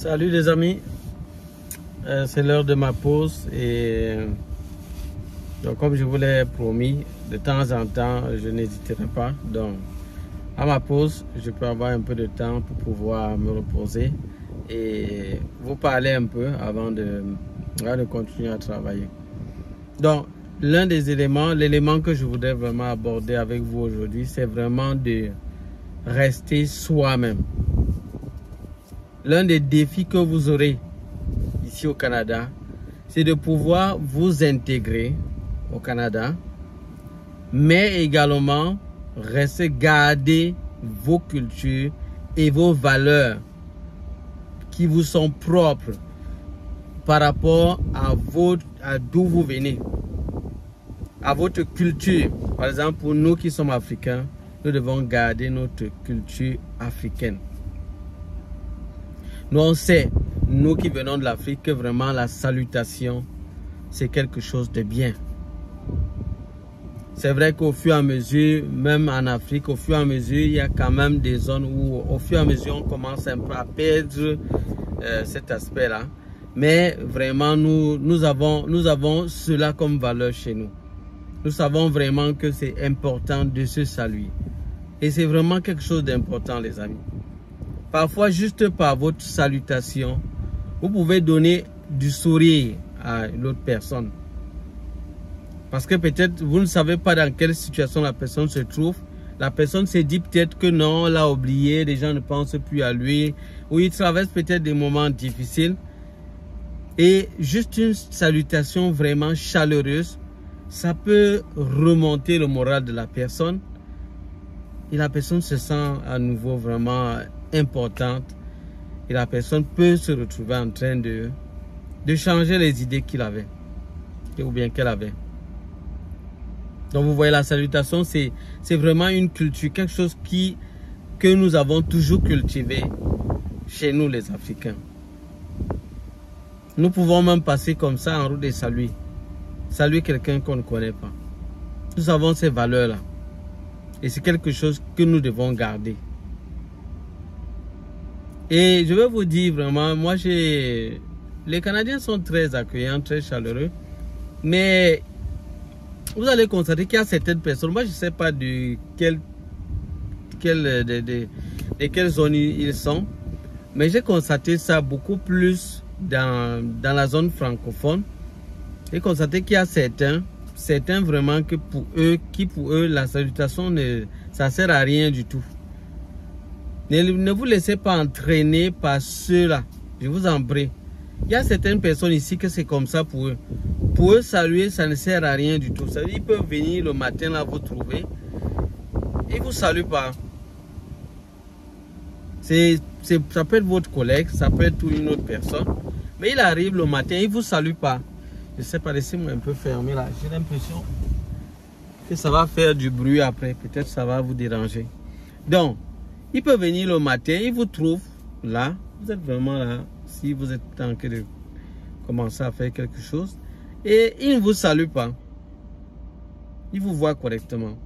Salut les amis, c'est l'heure de ma pause et donc comme je vous l'ai promis, de temps en temps je n'hésiterai pas. Donc à ma pause, je peux avoir un peu de temps pour pouvoir me reposer et vous parler un peu avant de continuer à travailler. Donc l'un des éléments, l'élément que je voudrais vraiment aborder avec vous aujourd'hui, c'est vraiment de rester soi-même. L'un des défis que vous aurez ici au Canada, c'est de pouvoir vous intégrer au Canada, mais également garder vos cultures et vos valeurs qui vous sont propres par rapport à d'où vous venez, à votre culture. Par exemple, pour nous qui sommes africains, nous devons garder notre culture africaine. Nous, on sait, nous qui venons de l'Afrique, que vraiment la salutation, c'est quelque chose de bien. C'est vrai qu'au fur et à mesure, même en Afrique, au fur et à mesure, il y a quand même des zones où, au fur et à mesure, on commence un peu à perdre cet aspect-là. Mais vraiment, nous avons cela comme valeur chez nous. Nous savons vraiment que c'est important de se saluer. Et c'est vraiment quelque chose d'important, les amis. Parfois, juste par votre salutation, vous pouvez donner du sourire à l'autre personne. Parce que peut-être vous ne savez pas dans quelle situation la personne se trouve. La personne se dit peut-être que non, on l'a oublié, les gens ne pensent plus à lui. Ou il traverse peut-être des moments difficiles. Et juste une salutation vraiment chaleureuse, ça peut remonter le moral de la personne. Et la personne se sent à nouveau vraiment importante. Et la personne peut se retrouver en train de changer les idées qu'il avait. Ou bien qu'elle avait. Donc vous voyez, la salutation, c'est vraiment une culture, quelque chose que nous avons toujours cultivé chez nous les Africains. Nous pouvons même passer comme ça en route et saluer. Saluer quelqu'un qu'on ne connaît pas. Nous avons ces valeurs-là. Et c'est quelque chose que nous devons garder. Et je vais vous dire vraiment, moi les Canadiens sont très accueillants, très chaleureux. Mais vous allez constater qu'il y a certaines personnes, moi je ne sais pas de quelle zone ils sont. Mais j'ai constaté ça beaucoup plus dans la zone francophone. J'ai constaté qu'il y a certains vraiment que pour eux, la salutation, ça ne sert à rien du tout. Ne vous laissez pas entraîner par ceux-là. Je vous en prie. Il y a certaines personnes ici que c'est comme ça pour eux. Pour eux, saluer, ça ne sert à rien du tout. Ils peuvent venir le matin là vous trouver. Ils ne vous saluent pas. Ça peut être votre collègue, ça peut être une autre personne. Mais il arrive le matin, il ne vous salue pas. Je ne sais pas, laissez-moi un peu fermer là. J'ai l'impression que ça va faire du bruit après. Peut-être ça va vous déranger. Donc, il peut venir le matin, il vous trouve là. Vous êtes vraiment là. Si vous êtes en train de commencer à faire quelque chose. Et il ne vous salue pas. Il vous voit correctement.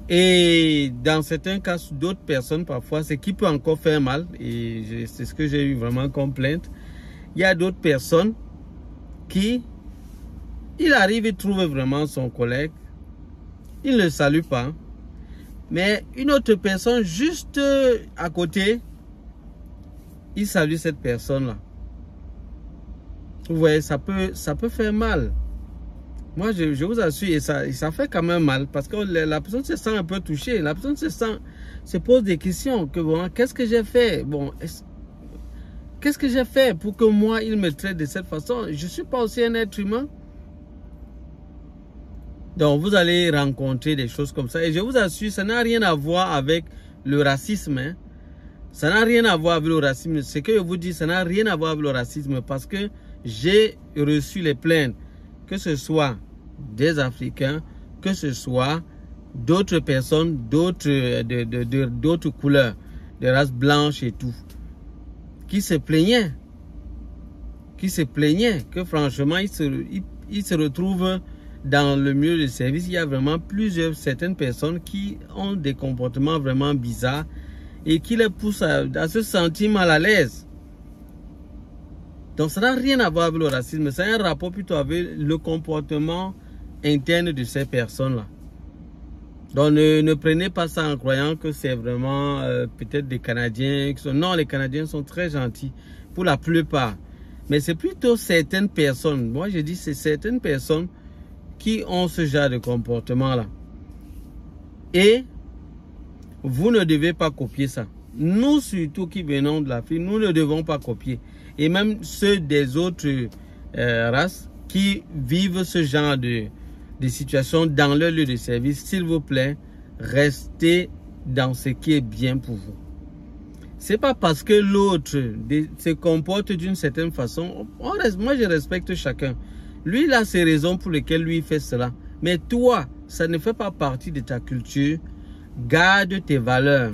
Et dans certains cas, d'autres personnes, parfois, ce qui peut encore faire mal, et c'est ce que j'ai eu vraiment comme plainte, il y a d'autres personnes qui, il arrive et trouve vraiment son collègue, il ne le salue pas, mais une autre personne juste à côté, il salue cette personne-là. Vous voyez, ça peut faire mal. Moi, je vous assure, et ça fait quand même mal parce que la personne se sent un peu touchée. La personne se pose des questions. Qu'est-ce que j'ai fait? Bon, qu'est-ce que j'ai fait pour que moi, il me traite de cette façon? Je ne suis pas aussi un être humain. Donc, vous allez rencontrer des choses comme ça. Et je vous assure, ça n'a rien à voir avec le racisme. Hein. Ça n'a rien à voir avec le racisme. Ce que je vous dis, ça n'a rien à voir avec le racisme parce que j'ai reçu les plaintes. Que ce soit des Africains, que ce soit d'autres personnes, d'autres couleurs, de races blanches et tout, qui se plaignaient que franchement, ils se retrouvent dans le milieu de service. Il y a vraiment certaines personnes qui ont des comportements vraiment bizarres et qui les pousse à se sentir mal à l'aise. Donc ça n'a rien à voir avec le racisme, c'est un rapport plutôt avec le comportement interne de ces personnes-là. Donc ne prenez pas ça en croyant que c'est vraiment peut-être des Canadiens qui sont... Non, les Canadiens sont très gentils pour la plupart. Mais c'est plutôt certaines personnes, moi je dis c'est certaines personnes qui ont ce genre de comportement-là. Et vous ne devez pas copier ça. Nous surtout qui venons de l'Afrique, nous ne devons pas copier. Et même ceux des autres races qui vivent ce genre de situations dans leur lieu de service, s'il vous plaît, restez dans ce qui est bien pour vous. C'est pas parce que l'autre se comporte d'une certaine façon. Moi, je respecte chacun. Lui, il a ses raisons pour lesquelles lui fait cela. Mais toi, ça ne fait pas partie de ta culture. Garde tes valeurs.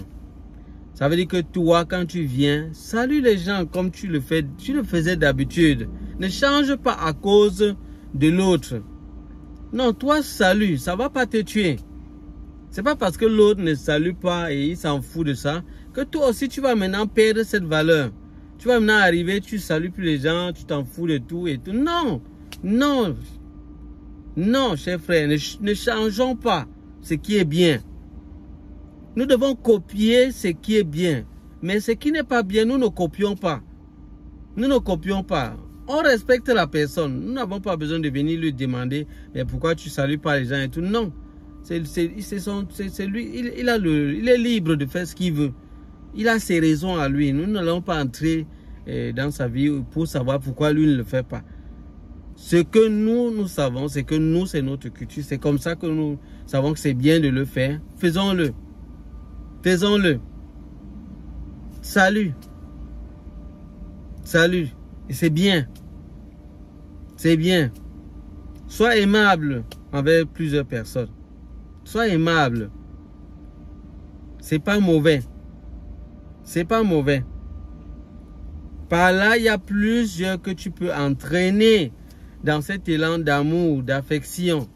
Ça veut dire que toi, quand tu viens, salue les gens comme tu le faisais d'habitude. Ne change pas à cause de l'autre. Non, toi, salue. Ça ne va pas te tuer. C'est pas parce que l'autre ne salue pas et il s'en fout de ça que toi aussi tu vas maintenant perdre cette valeur. Tu vas maintenant arriver, tu salues plus les gens, tu t'en fous de tout et tout. Non, non, non, chers frères, ne changeons pas ce qui est bien. Nous devons copier ce qui est bien. Mais ce qui n'est pas bien, nous ne copions pas. Nous ne copions pas. On respecte la personne. Nous n'avons pas besoin de venir lui demander mais pourquoi tu salues pas les gens et tout. Non. C'est lui, il est libre de faire ce qu'il veut. Il a ses raisons à lui. Nous n'allons pas entrer dans sa vie pour savoir pourquoi lui ne le fait pas. Ce que nous savons, c'est que nous, c'est notre culture. C'est comme ça que nous savons que c'est bien de le faire. Faisons-le. Faisons-le. Salut. Salut. Et c'est bien. C'est bien. Sois aimable envers plusieurs personnes. Sois aimable. C'est pas mauvais. C'est pas mauvais. Par là, il y a plusieurs que tu peux entraîner dans cet élan d'amour, d'affection.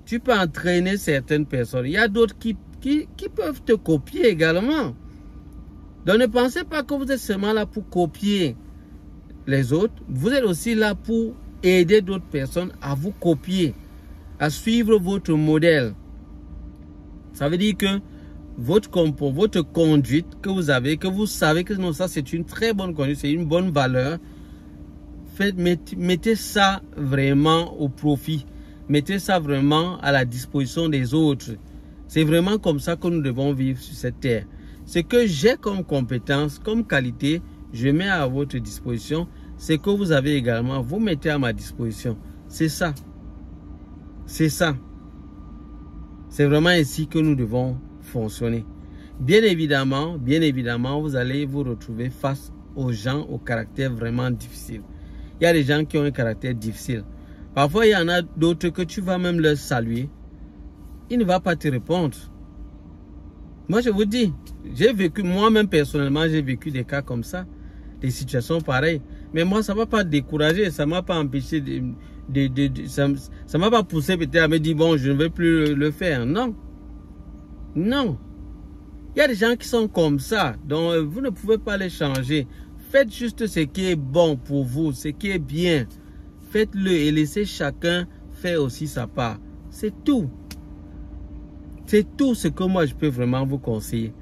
Tu peux entraîner certaines personnes. Il y a d'autres qui peuvent te copier également. Donc ne pensez pas que vous êtes seulement là pour copier les autres. Vous êtes aussi là pour aider d'autres personnes à vous copier, à suivre votre modèle. Ça veut dire que votre conduite que vous avez, que vous savez que non, ça c'est une très bonne conduite, c'est une bonne valeur. Mettez ça vraiment au profit. Mettez ça vraiment à la disposition des autres. C'est vraiment comme ça que nous devons vivre sur cette terre. Ce que j'ai comme compétence, comme qualité, je mets à votre disposition. Ce que vous avez également, vous mettez à ma disposition. C'est ça. C'est ça. C'est vraiment ainsi que nous devons fonctionner. Bien évidemment, vous allez vous retrouver face aux gens au caractère vraiment difficile. Il y a des gens qui ont un caractère difficile. Parfois, il y en a d'autres que tu vas même leur saluer. Il ne va pas te répondre. Moi, je vous dis, j'ai vécu, moi-même personnellement, j'ai vécu des cas comme ça, des situations pareilles. Mais moi, ça ne m'a pas découragé, ça ne m'a pas empêché, ça ne m'a pas poussé peut-être à me dire, bon, je ne vais plus le faire. Non. Non. Il y a des gens qui sont comme ça, donc vous ne pouvez pas les changer. Faites juste ce qui est bon pour vous, ce qui est bien. Faites-le et laissez chacun faire aussi sa part. C'est tout. C'est tout ce que moi je peux vraiment vous conseiller.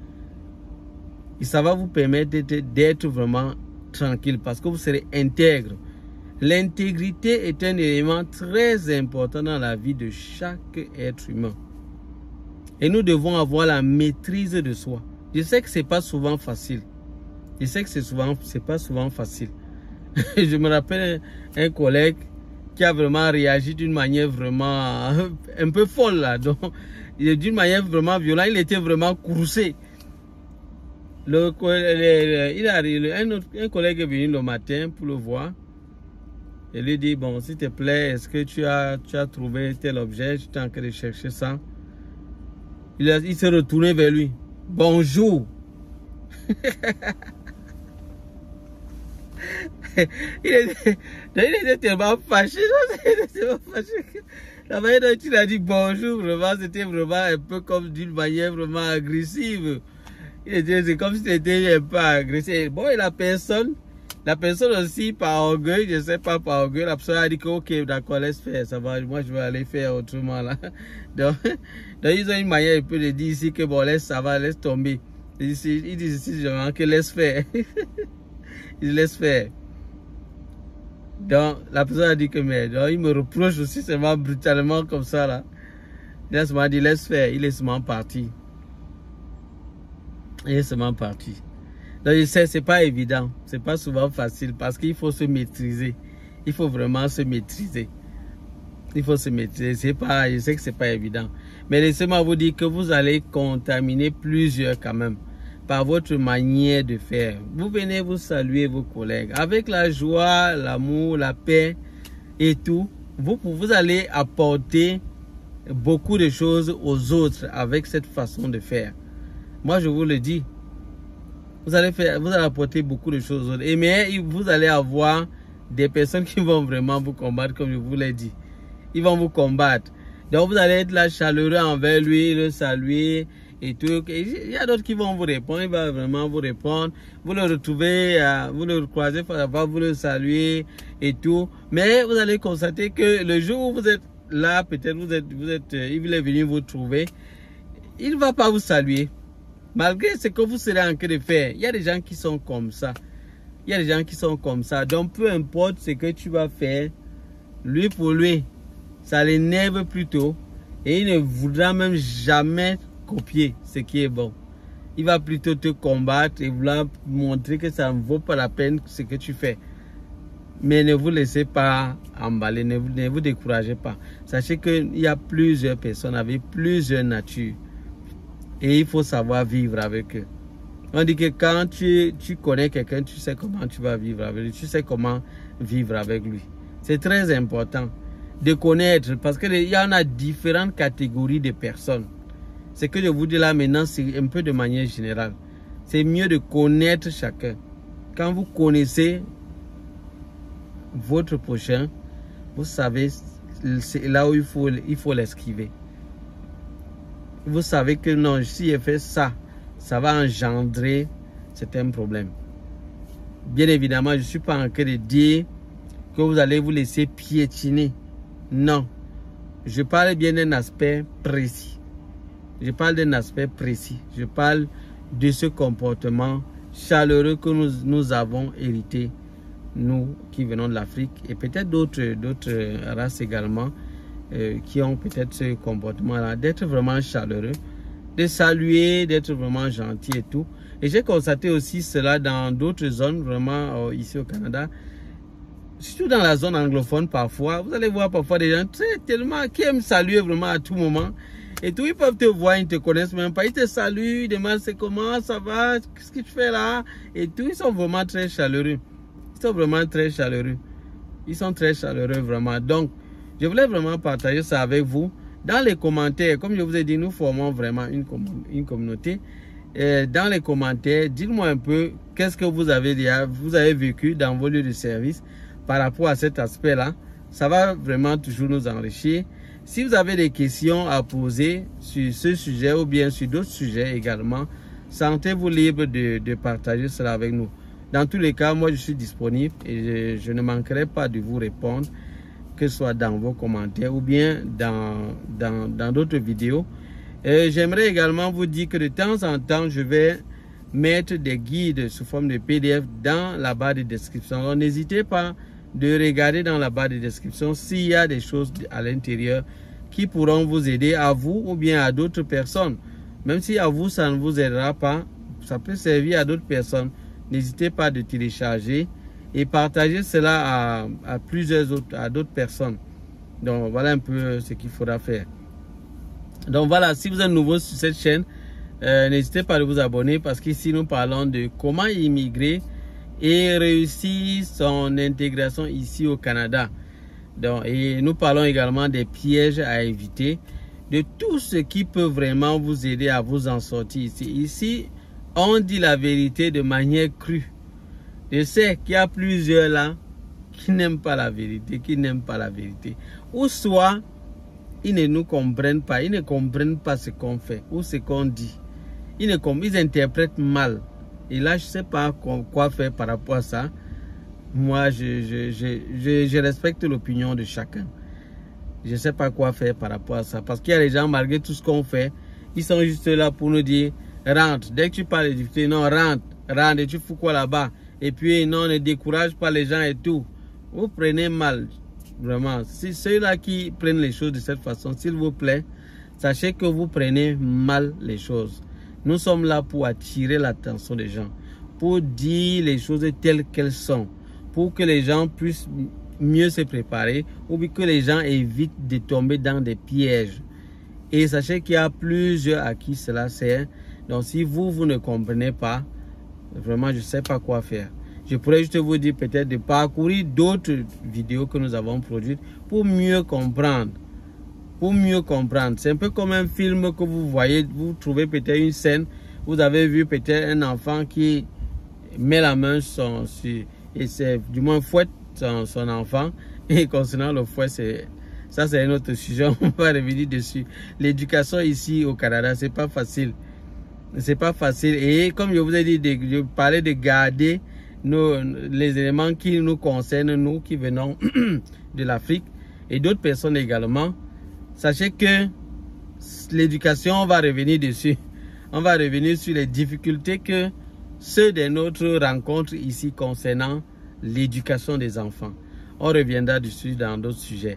Et ça va vous permettre d'être vraiment tranquille parce que vous serez intègre. L'intégrité est un élément très important dans la vie de chaque être humain. Et nous devons avoir la maîtrise de soi. Je sais que ce n'est pas souvent facile. Je sais que c'est pas souvent facile. Je me rappelle un collègue qui a vraiment réagi d'une manière vraiment un peu folle là. Donc, d'une manière vraiment violente, il était vraiment courroucé. Un collègue est venu le matin pour le voir. Et lui dit, bon, s'il te plaît, est-ce que tu as trouvé tel objet? Tu es en train de chercher ça. Il s'est retourné vers lui. Bonjour. il était tellement fâché. La manière dont il a dit bonjour, vraiment, c'était vraiment un peu comme d'une manière vraiment agressive. C'est comme si c'était un peu agressé. Bon, et la personne aussi, par orgueil, je sais pas, par orgueil, la personne a dit que, ok, d'accord, laisse faire, ça va, moi je vais aller faire autrement là. Donc ils ont une manière un peu de dire ici que bon, ça va, laisse tomber. Ils disent ici, genre, que laisse faire. Ils laissent faire. Donc, la personne a dit que, mais, donc, il me reproche aussi seulement brutalement comme ça là. Il a seulement dit, laisse faire, il est seulement parti. Il est seulement parti. Donc, je sais, c'est pas évident. C'est pas souvent facile parce qu'il faut se maîtriser. Il faut vraiment se maîtriser. Il faut se maîtriser. C'est pas, je sais que c'est pas évident. Mais laissez-moi vous dire que vous allez contaminer plusieurs quand même par votre manière de faire. Vous venez vous saluer vos collègues avec la joie, l'amour, la paix et tout. Vous allez apporter beaucoup de choses aux autres avec cette façon de faire. Moi, je vous le dis. Vous allez apporter beaucoup de choses aux autres. Mais vous allez avoir des personnes qui vont vraiment vous combattre, comme je vous l'ai dit. Ils vont vous combattre. Donc, vous allez être là chaleureux envers lui, le saluer et tout. Il y a d'autres qui vont vous répondre. Il va vraiment vous répondre. Vous le retrouvez, vous le croisez, vous le saluer et tout. Mais vous allez constater que le jour où vous êtes là, peut-être il est venu vous trouver. Il ne va pas vous saluer. Malgré ce que vous serez en train de faire, il y a des gens qui sont comme ça. Il y a des gens qui sont comme ça. Donc, peu importe ce que tu vas faire, lui pour lui, ça l'énerve plutôt. Et il ne voudra même jamais copier ce qui est bon. Il va plutôt te combattre et vouloir montrer que ça ne vaut pas la peine ce que tu fais. Mais ne vous laissez pas emballer, ne vous découragez pas. Sachez qu'il y a plusieurs personnes avec plusieurs natures. Et il faut savoir vivre avec eux. On dit que quand tu connais quelqu'un, tu sais comment tu vas vivre avec lui. Tu sais comment vivre avec lui. C'est très important de connaître parce qu'il y en a différentes catégories de personnes. Ce que je vous dis là maintenant, c'est un peu de manière générale. C'est mieux de connaître chacun. Quand vous connaissez votre prochain, vous savez c'est là où il faut l'esquiver. Vous savez que non, si je fais ça, ça va engendrer certains problèmes. Bien évidemment, je ne suis pas en train de dire que vous allez vous laisser piétiner. Non. Je parle bien d'un aspect précis. Je parle d'un aspect précis. Je parle de ce comportement chaleureux que nous avons hérité, nous qui venons de l'Afrique, et peut-être d'autres races également, qui ont peut-être ce comportement-là, d'être vraiment chaleureux, de saluer, d'être vraiment gentil et tout. Et j'ai constaté aussi cela dans d'autres zones, vraiment ici au Canada, surtout dans la zone anglophone parfois. Vous allez voir parfois des gens tellement qui aiment saluer vraiment à tout moment. Et tout, ils peuvent te voir, ils ne te connaissent même pas. Ils te saluent, ils demandent c'est comment, ça va, qu'est-ce que tu fais là? Et tout, ils sont vraiment très chaleureux. Ils sont vraiment très chaleureux. Ils sont très chaleureux vraiment. Donc, je voulais vraiment partager ça avec vous. Dans les commentaires, comme je vous ai dit, nous formons vraiment une communauté. Et dans les commentaires, dites-moi un peu qu'est-ce que vous avez vécu dans vos lieux de service par rapport à cet aspect-là. Ça va vraiment toujours nous enrichir. Si vous avez des questions à poser sur ce sujet ou bien sur d'autres sujets également, sentez-vous libre de partager cela avec nous. Dans tous les cas, moi je suis disponible et je ne manquerai pas de vous répondre, que ce soit dans vos commentaires ou bien dans d'autres vidéos. J'aimerais également vous dire que de temps en temps, je vais mettre des guides sous forme de PDF dans la barre de description. Donc n'hésitez pas de regarder dans la barre de description s'il y a des choses à l'intérieur qui pourront vous aider à vous ou bien à d'autres personnes. Même si à vous, ça ne vous aidera pas, ça peut servir à d'autres personnes. N'hésitez pas de télécharger et partager cela à d'autres personnes. Donc voilà un peu ce qu'il faudra faire. Donc voilà, si vous êtes nouveau sur cette chaîne, n'hésitez pas à vous abonner parce qu'ici nous parlons de comment immigrer et réussir son intégration ici au Canada. Donc, et nous parlons également des pièges à éviter, de tout ce qui peut vraiment vous aider à vous en sortir ici. Ici, on dit la vérité de manière crue. Je sais qu'il y a plusieurs là qui n'aiment pas la vérité, Ou soit, ils ne nous comprennent pas, ils ne comprennent pas ce qu'on fait ou ce qu'on dit. ils interprètent mal. Et là, je ne sais pas quoi faire par rapport à ça. Moi, je respecte l'opinion de chacun. Je ne sais pas quoi faire par rapport à ça. Parce qu'il y a des gens, malgré tout ce qu'on fait, ils sont juste là pour nous dire, rentre. Dès que tu parles de difficulté, non, rentre, et tu fous quoi là-bas? Et puis, non, ne décourage pas les gens et tout. Vous prenez mal, vraiment. Si ceux-là qui prennent les choses de cette façon, s'il vous plaît, sachez que vous prenez mal les choses. Nous sommes là pour attirer l'attention des gens, pour dire les choses telles qu'elles sont, pour que les gens puissent mieux se préparer ou que les gens évitent de tomber dans des pièges. Et sachez qu'il y a plusieurs à qui cela sert. Donc si vous ne comprenez pas, vraiment je ne sais pas quoi faire. Je pourrais juste vous dire peut-être de parcourir d'autres vidéos que nous avons produites pour mieux comprendre. Pour mieux comprendre. C'est un peu comme un film que vous voyez, vous trouvez peut-être une scène, vous avez vu peut-être un enfant qui met la main sur et c'est du moins fouette son enfant. Et concernant le fouet, ça c'est un autre sujet, on va revenir dessus. L'éducation ici au Canada, c'est pas facile. C'est pas facile. Et comme je vous ai dit, de parler de garder les éléments qui nous concernent, nous qui venons de l'Afrique et d'autres personnes également. Sachez que l'éducation, on va revenir dessus. On va revenir sur les difficultés que ceux de notre rencontre ici concernant l'éducation des enfants. On reviendra dessus dans d'autres sujets.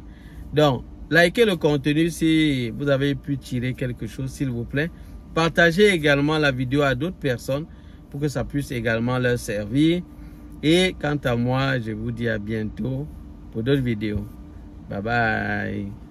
Donc, likez le contenu si vous avez pu tirer quelque chose, s'il vous plaît. Partagez également la vidéo à d'autres personnes pour que ça puisse également leur servir. Et quant à moi, je vous dis à bientôt pour d'autres vidéos. Bye bye.